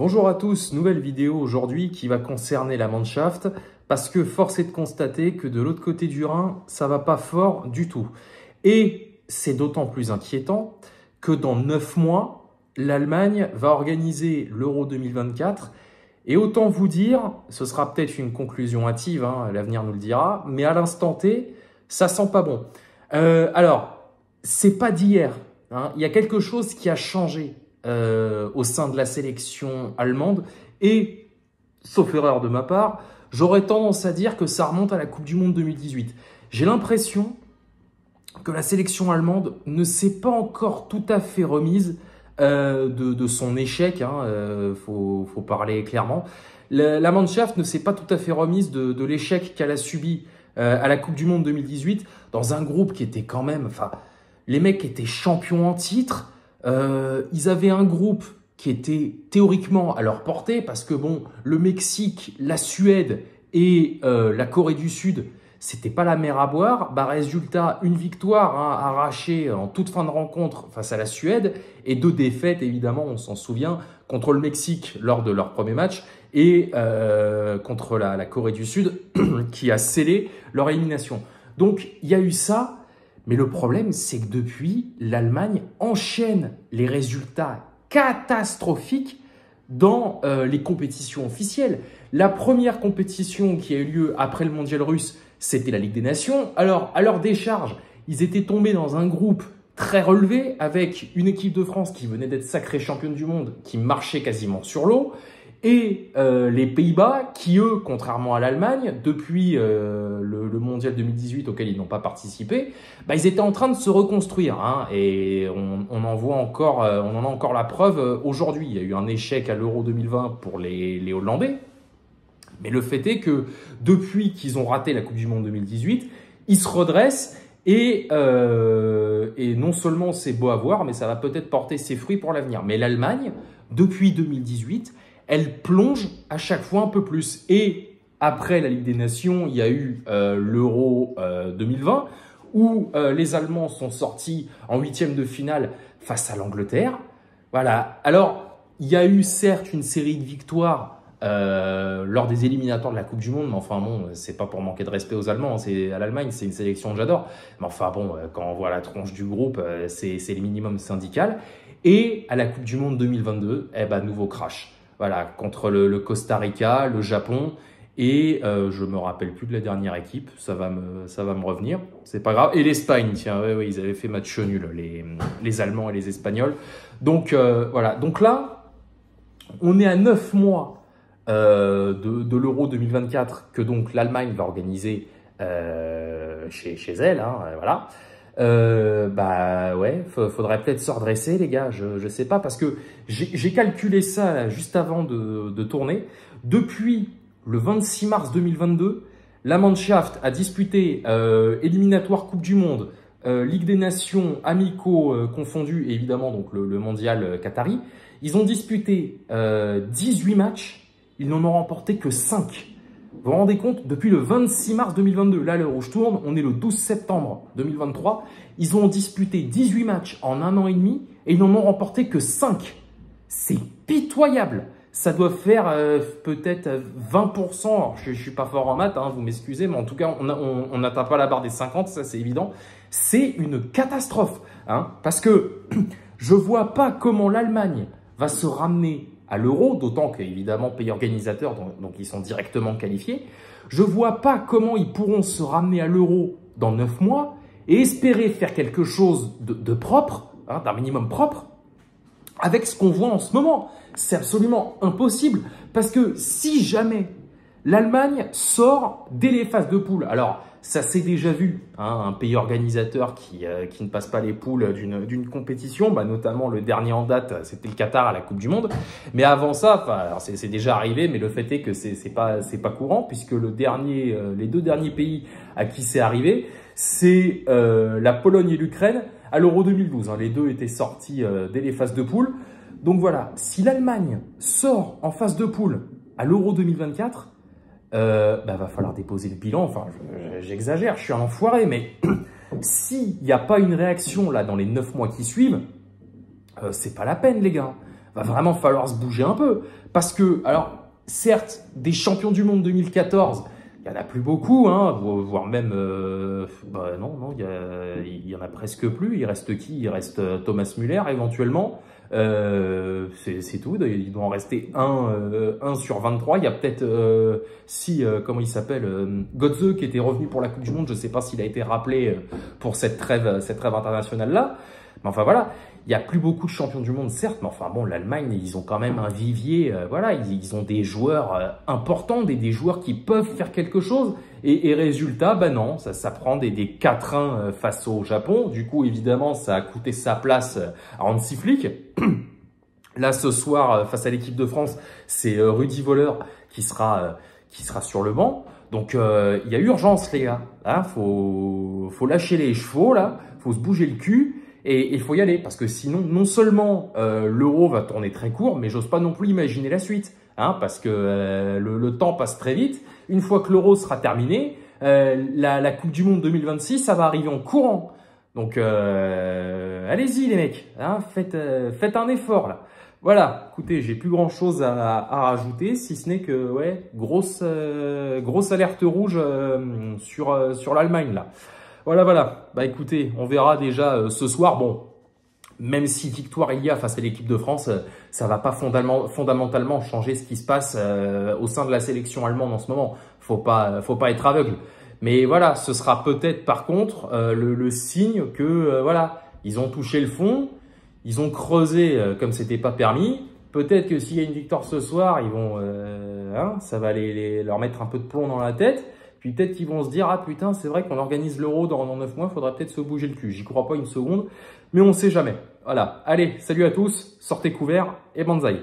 Bonjour à tous, nouvelle vidéo aujourd'hui qui va concerner la Mannschaft parce que force est de constater que de l'autre côté du Rhin, ça va pas fort du tout. Et c'est d'autant plus inquiétant que dans 9 mois, l'Allemagne va organiser l'Euro 2024 et autant vous dire, ce sera peut-être une conclusion hâtive, l'avenir nous le dira, mais à l'instant T, ça sent pas bon. Alors, c'est pas d'hier, il y a quelque chose qui a changé au sein de la sélection allemande et, sauf erreur de ma part, j'aurais tendance à dire que ça remonte à la Coupe du Monde 2018. J'ai l'impression que la sélection allemande ne s'est pas encore tout à fait remise de son échec, faut parler clairement. La Mannschaft ne s'est pas tout à fait remise de l'échec qu'elle a subi à la Coupe du Monde 2018 dans un groupe qui était quand même... les mecs étaient champions en titre. Ils avaient un groupe qui était théoriquement à leur portée parce que bon, le Mexique, la Suède et la Corée du Sud, c'était pas la mer à boire. Résultat, une victoire arrachée en toute fin de rencontre face à la Suède et 2 défaites, évidemment, on s'en souvient, contre le Mexique lors de leur premier match et contre la Corée du Sud qui a scellé leur élimination. Donc, il y a eu ça. Mais le problème, c'est que depuis, l'Allemagne enchaîne les résultats catastrophiques dans les compétitions officielles. La première compétition qui a eu lieu après le mondial russe, c'était la Ligue des Nations. Alors, à leur décharge, ils étaient tombés dans un groupe très relevé avec une équipe de France qui venait d'être sacrée championne du monde, qui marchait quasiment sur l'eau. Et les Pays-Bas qui, eux, contrairement à l'Allemagne, depuis le mondial 2018 auquel ils n'ont pas participé, ils étaient en train de se reconstruire. Et on en a encore la preuve aujourd'hui. Il y a eu un échec à l'Euro 2020 pour les Hollandais. Mais le fait est que depuis qu'ils ont raté la Coupe du Monde 2018, ils se redressent et non seulement c'est beau à voir, mais ça va peut-être porter ses fruits pour l'avenir. Mais l'Allemagne, depuis 2018, elle plonge à chaque fois un peu plus. Et après la Ligue des Nations, il y a eu l'Euro 2020 où les Allemands sont sortis en 8e de finale face à l'Angleterre. Voilà. Alors, il y a eu certes une série de victoires lors des éliminatoires de la Coupe du Monde, mais enfin bon, c'est pas pour manquer de respect aux Allemands, c'est à l'Allemagne, c'est une sélection que j'adore. Mais enfin bon, quand on voit la tronche du groupe, c'est le minimum syndical. Et à la Coupe du Monde 2022, nouveau crash. Voilà, contre le Costa Rica, le Japon et je me rappelle plus de la dernière équipe, ça va me revenir, c'est pas grave. Et l'Espagne, tiens, oui, ils avaient fait match nul, les Allemands et les Espagnols. Donc voilà, donc là, on est à 9 mois de l'Euro 2024 que donc l'Allemagne va organiser chez elle, voilà. Ouais, faudrait peut-être se redresser, les gars, je sais pas, parce que j'ai calculé ça là, juste avant de tourner. Depuis le 26 mars 2022, la Mannschaft a disputé éliminatoire Coupe du Monde, Ligue des Nations, amicaux confondus, et évidemment donc le mondial qatari. Ils ont disputé 18 matchs, ils n'en ont remporté que 5. Vous vous rendez compte, depuis le 26 mars 2022, là, à l'heure où je tourne, on est le 12 septembre 2023, ils ont disputé 18 matchs en 1 an et demi et ils n'en ont remporté que 5. C'est pitoyable. Ça doit faire peut-être 20%. Alors, je ne suis pas fort en maths, vous m'excusez, mais en tout cas, on n'atteint pas la barre des 50, ça c'est évident. C'est une catastrophe, parce que je ne vois pas comment l'Allemagne va se ramener à l'Euro, d'autant qu'évidemment, pays organisateur, donc ils sont directement qualifiés. Je ne vois pas comment ils pourront se ramener à l'Euro dans 9 mois et espérer faire quelque chose de propre, d'un minimum propre, avec ce qu'on voit en ce moment. C'est absolument impossible, parce que si jamais l'Allemagne sort dès les phases de poule, alors ça s'est déjà vu, un pays organisateur qui ne passe pas les poules d'une compétition, notamment le dernier en date, c'était le Qatar à la Coupe du Monde. Mais avant ça, c'est déjà arrivé, mais le fait est que c'est pas courant, puisque les 2 derniers pays à qui c'est arrivé, c'est la Pologne et l'Ukraine à l'Euro 2012. Les 2 étaient sortis dès les phases de poule. Donc voilà, si l'Allemagne sort en phase de poule à l'Euro 2024, va falloir déposer le bilan. Enfin, j'exagère, je suis un enfoiré, mais s'il n'y a pas une réaction là dans les 9 mois qui suivent, c'est pas la peine, les gars. va vraiment falloir se bouger un peu. Parce que, alors, certes, des champions du monde 2014, il n'y en a plus beaucoup, hein, voire même, non, il y en a presque plus. Il reste qui? Il reste Thomas Müller éventuellement. C'est tout. Il doit en rester un sur 23. Il y a peut-être, comment il s'appelle, Götze qui était revenu pour la Coupe du Monde. Je ne sais pas s'il a été rappelé pour cette trêve internationale-là. Mais enfin voilà, il n'y a plus beaucoup de champions du monde, certes, mais enfin bon, l'Allemagne, ils ont quand même un vivier, voilà, ils ont des joueurs importants, des joueurs qui peuvent faire quelque chose. Et résultat, ben non, ça prend des 4-1 face au Japon. Du coup, évidemment, ça a coûté sa place à Hansi Flick. Là, ce soir, face à l'équipe de France, c'est Rudi Völler qui sera sur le banc. Donc, il y a urgence, les gars. Là, faut lâcher les chevaux, là. Faut se bouger le cul. Et il faut y aller, parce que sinon, non seulement l'Euro va tourner très court, mais j'ose pas non plus imaginer la suite. Hein, parce que le temps passe très vite. Une fois que l'Euro sera terminé, la Coupe du Monde 2026, ça va arriver en courant. Donc, allez-y les mecs, hein, faites un effort là. Voilà, écoutez, j'ai plus grand chose à rajouter, si ce n'est que, ouais, grosse alerte rouge sur l'Allemagne là. Voilà. Bah écoutez, on verra déjà ce soir. Bon, même si victoire il y a face à l'équipe de France, ça va pas fondamentalement changer ce qui se passe au sein de la sélection allemande en ce moment. Faut pas être aveugle. Mais voilà, ce sera peut-être par contre le signe que voilà, ils ont touché le fond, ils ont creusé comme c'était pas permis. Peut-être que s'il y a une victoire ce soir, ils vont, ça va leur mettre un peu de plomb dans la tête. Puis peut-être qu'ils vont se dire, ah putain, c'est vrai qu'on organise l'Euro dans 9 mois, il faudrait peut-être se bouger le cul. J'y crois pas une seconde, mais on sait jamais. Voilà, allez, salut à tous, sortez couverts et banzai.